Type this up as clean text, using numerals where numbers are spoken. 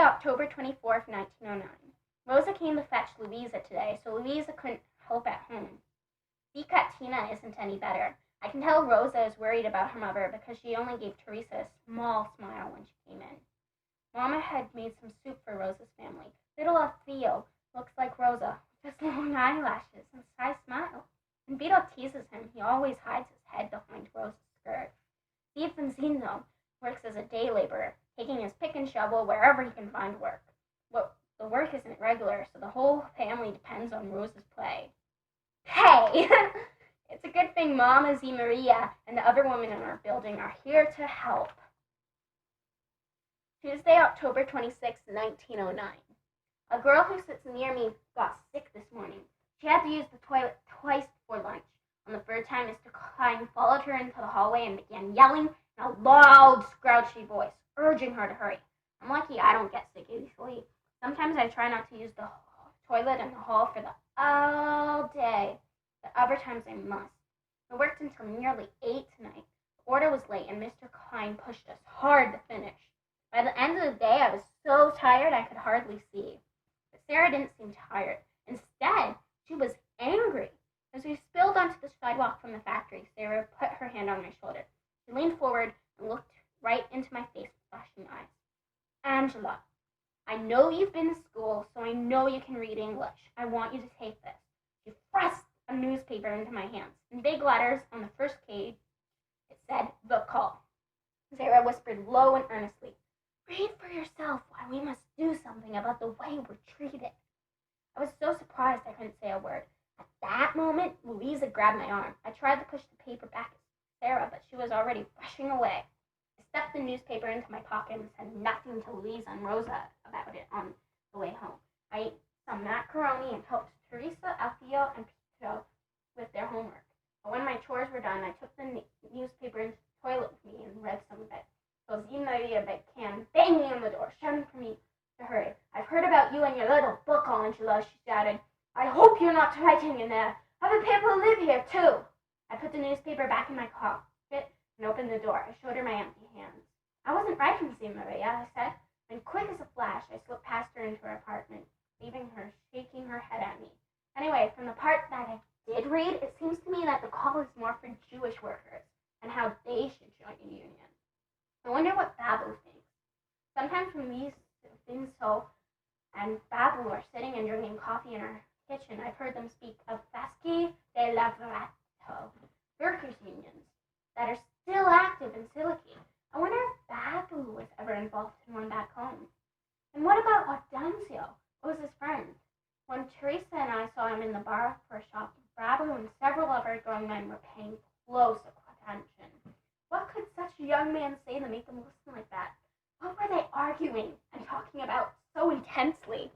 October 24th, 1909. Rosa came to fetch Louisa today, so Louisa couldn't help at home. See, Katina isn't any better. I can tell Rosa is worried about her mother because she only gave Teresa a small smile when she came in. Mama had made some soup for Rosa's family. Little Theo looks like Rosa, with his long eyelashes and shy smile. When Vito teases him, he always hides his head behind Rosa's skirt. Steve Benzino works as a day laborer, taking his pick and shovel wherever he can find work. But the work isn't regular, so the whole family depends on Rosa's pay. Pay! It's a good thing Mama Z. Maria and the other women in our building are here to help. Tuesday, October 26, 1909. A girl who sits near me got sick this morning. She had to use the toilet twice before lunch. On the third time, Mr. Klein followed her into the hallway and began yelling in a loud, grouchy voice, urging her to hurry. I'm lucky I don't get sick easily. Sometimes I try not to use the toilet in the hall for the all day, but other times I must. I worked until nearly 8 tonight. The order was late, and Mr. Klein pushed us hard to finish. By the end of the day, I was so tired I could hardly see. But Sarah didn't seem tired. Instead, she was angry. As we spilled onto the sidewalk from the factory, Sarah put her hand on my shoulder. She leaned forward and looked right into my face with flashing eyes. Angela, I know you've been to school, so I know you can read English. I want you to take this. She thrust a newspaper into my hands. In big letters on the first page, it said, "The Call." Sarah whispered low and earnestly, "Read for yourself why we must do something about the way we're treated." I was so surprised I couldn't say a word. At that moment, Louisa grabbed my arm. I tried to push the paper back at Sarah, but she was already rushing away. I stuffed the newspaper into my pocket and said nothing to Louisa and Rosa about it on the way home. I ate some macaroni and helped Teresa, Alfio, and Pedro with their homework. But when my chores were done, I took the newspaper into the toilet with me and read some of it. So Maria began banging on the door, shouting for me to hurry. "I've heard about you and your little book, Angela," she shouted. "I hope you're not writing in there. Other people live here, too." I put the newspaper back in my pocket and opened the door. I showed her my empty hands. "I wasn't writing, Z. Maria," I said. And quick as a flash, I slipped past her into her apartment, leaving her shaking her head at me. Anyway, from the part that I did read, it seems to me that the call is more for Jewish workers and how they should join a union. I wonder what Babu thinks. Sometimes when we think so, and Babu are sitting and drinking coffee in our kitchen, I've heard them speak of Fasci de Lavorato, workers' unions, that are still active in Siliki. I wonder if Babu was ever involved in one back home. And what about Audencio? What was his friend? When Teresa and I saw him in the bar for a shot, Babu and several other grown men were paying close attention. What could such a young man say to make them listen like that? What were they arguing and talking about so intensely?